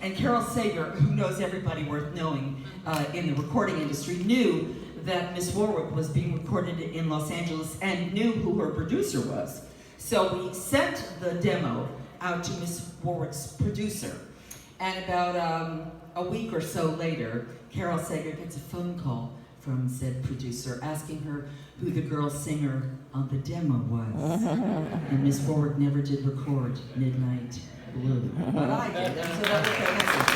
And Carol Sager, who knows everybody worth knowing in the recording industry, knew that Miss Warwick was being recorded in Los Angeles and knew who her producer was. So we sent the demo out to Miss Warwick's producer. And about a week or so later, Carol Sager gets a phone call from said producer asking her who the girl singer on the demo was. And Miss Warwick never did record Midnight Blue. But I did, so that was their message.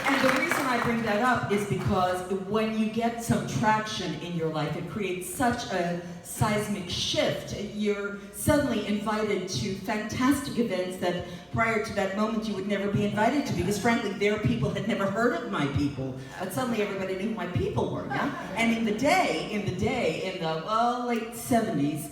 And the reason I bring that up is because when you get some traction in your life, it creates such a seismic shift. You're suddenly invited to fantastic events that prior to that moment you would never be invited to, because frankly their people had never heard of my people, but suddenly everybody knew who my people were, yeah? And in the late 70s,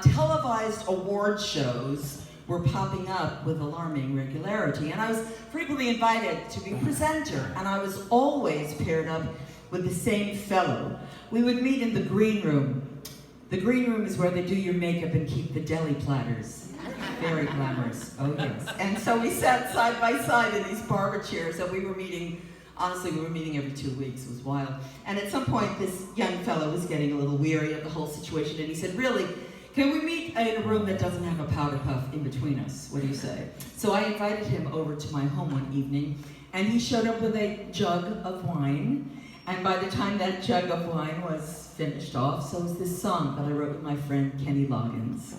televised award shows were popping up with alarming regularity, and I was frequently invited to be presenter, and I was always paired up with the same fellow. We would meet in the green room. The green room is where they do your makeup and keep the deli platters. Very glamorous, oh yes. And so we sat side by side in these barber chairs, and we were meeting, honestly, we were meeting every 2 weeks, it was wild. And at some point, this young fellow was getting a little weary of the whole situation, and he said, really, can we meet in a room that doesn't have a powder puff in between us? What do you say? So I invited him over to my home one evening, and he showed up with a jug of wine, and by the time that jug of wine was finished off, so was this song that I wrote with my friend Kenny Loggins.